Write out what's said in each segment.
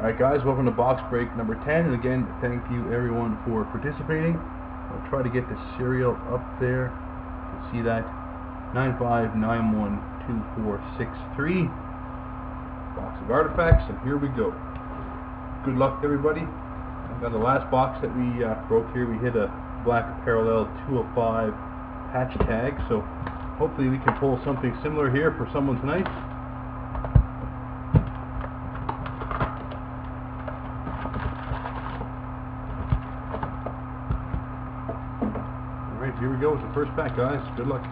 Alright guys, welcome to box break number 10, and again, thank you everyone for participating. I'll try to get the serial up there. You can see that 95912463. Box of artifacts, and here we go. Good luck everybody. I got the last box that we broke here. We hit a black parallel 205 patch tag, so hopefully we can pull something similar here for someone tonight. Alright, here we go with the first pack, guys. Good luck.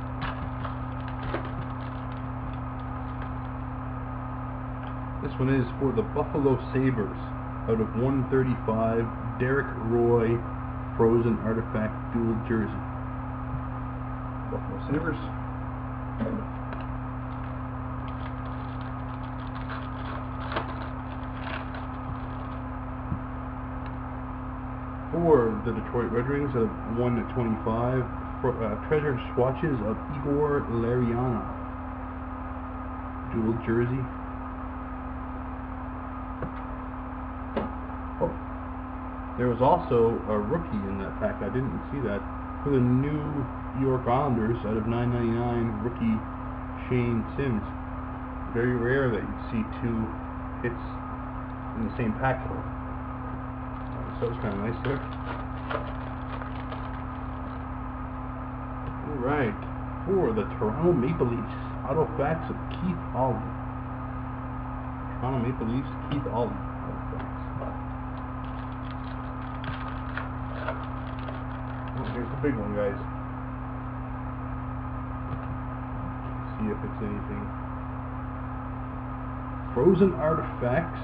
This one is for the Buffalo Sabres out of 135, Derek Roy Frozen Artifact Dual Jersey. Buffalo Sabres. For the Detroit Red Wings of 1/25, treasure swatches of Igor Larionov Dual Jersey. Oh, there was also a rookie in that pack. I didn't see that. For the New York Islanders out of 9/99, rookie Shane Sims. Very rare that you see two hits in the same pack. So it's kind of nice there. Alright, for the Toronto Maple Leafs, Artifacts of Keith Ollie. Toronto Maple Leafs, Keith Ollie. Artifacts. Oh, here's the big one, guys. Let's see if it's anything. Frozen Artifacts.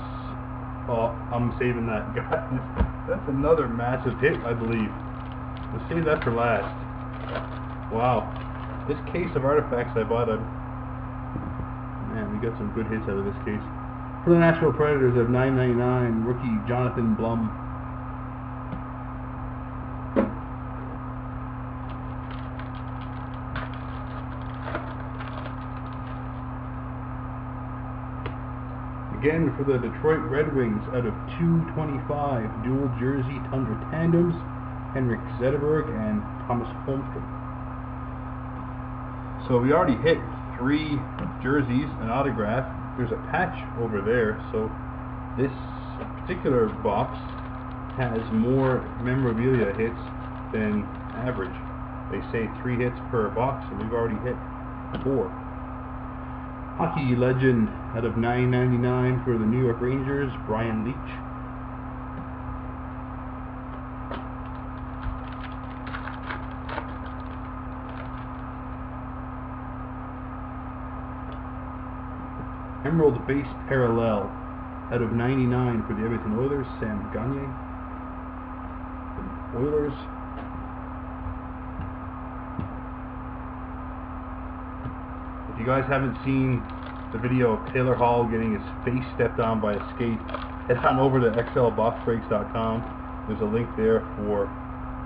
Oh, I'm saving that, guys. That's another massive hit, I believe. Let's save that for last. Wow. This case of artifacts I bought, man, we got some good hits out of this case. For the Nashville Predators of 9/99, rookie Jonathan Blum. Again, for the Detroit Red Wings, out of 225, dual jersey Tundra Tandems, Henrik Zetterberg and Thomas Holmstrom. So we already hit 3 jerseys, an autograph. There's a patch over there, so this particular box has more memorabilia hits than average. They say 3 hits per box, and we've already hit 4. Hockey legend out of 9/99 for the New York Rangers, Brian Leach. Emerald base parallel out of 99 for the Edmonton Oilers, Sam Gagner. The Oilers. If you guys haven't seen the video of Taylor Hall getting his face stepped on by a skate, head on over to XLboxbreaks.com. There's a link there for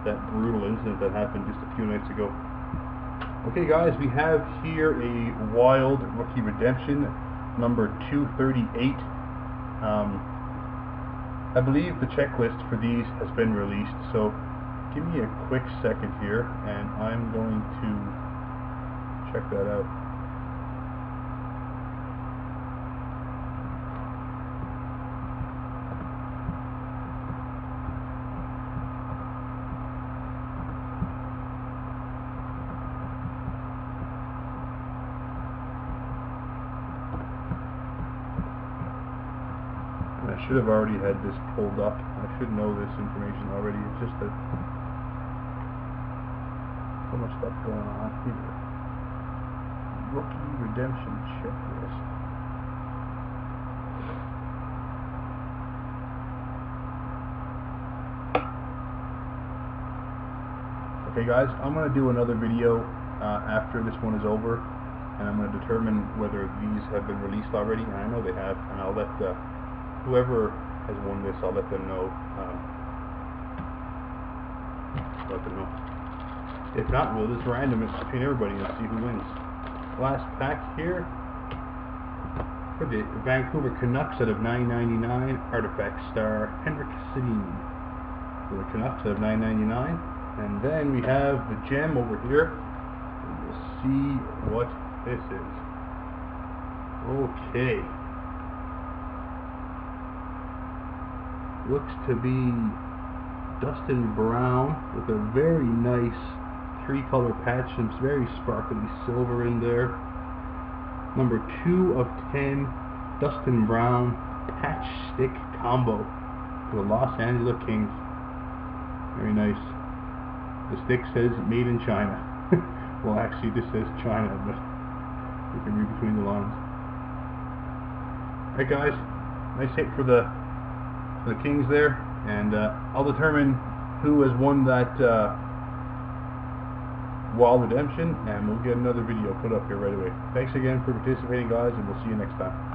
that brutal incident that happened just a few nights ago. Okay guys, we have here a Wild Rookie Redemption, number 238. I believe the checklist for these has been released, so give me a quick second here and I'm going to check that out. I should have already had this pulled up. I should know this information already. It's just that so much stuff going on here. Rookie redemption checklist. Okay guys, I'm going to do another video after this one is over, and I'm going to determine whether these have been released already, and I know they have, and I'll let whoever has won this, I'll let them know. If not, we'll just random it between everybody and see who wins. Last pack here. For the Vancouver Canucks out of $9.99, Artifact Star Henrik Sedin. For the Canucks out of $9.99. And then we have the gem over here. And we'll see what this is. Okay. Looks to be Dustin Brown with a very nice 3-color patch, and it's very sparkly silver in there. Number 2 of 10, Dustin Brown patch stick combo for the Los Angeles Kings. Very nice. The stick says made in China. Well, actually this says China, but you can read between the lines. Alright guys, nice hit for the Kings there, and I'll determine who has won that wall redemption, and we'll get another video put up here right away. Thanks again for participating guys, and we'll see you next time.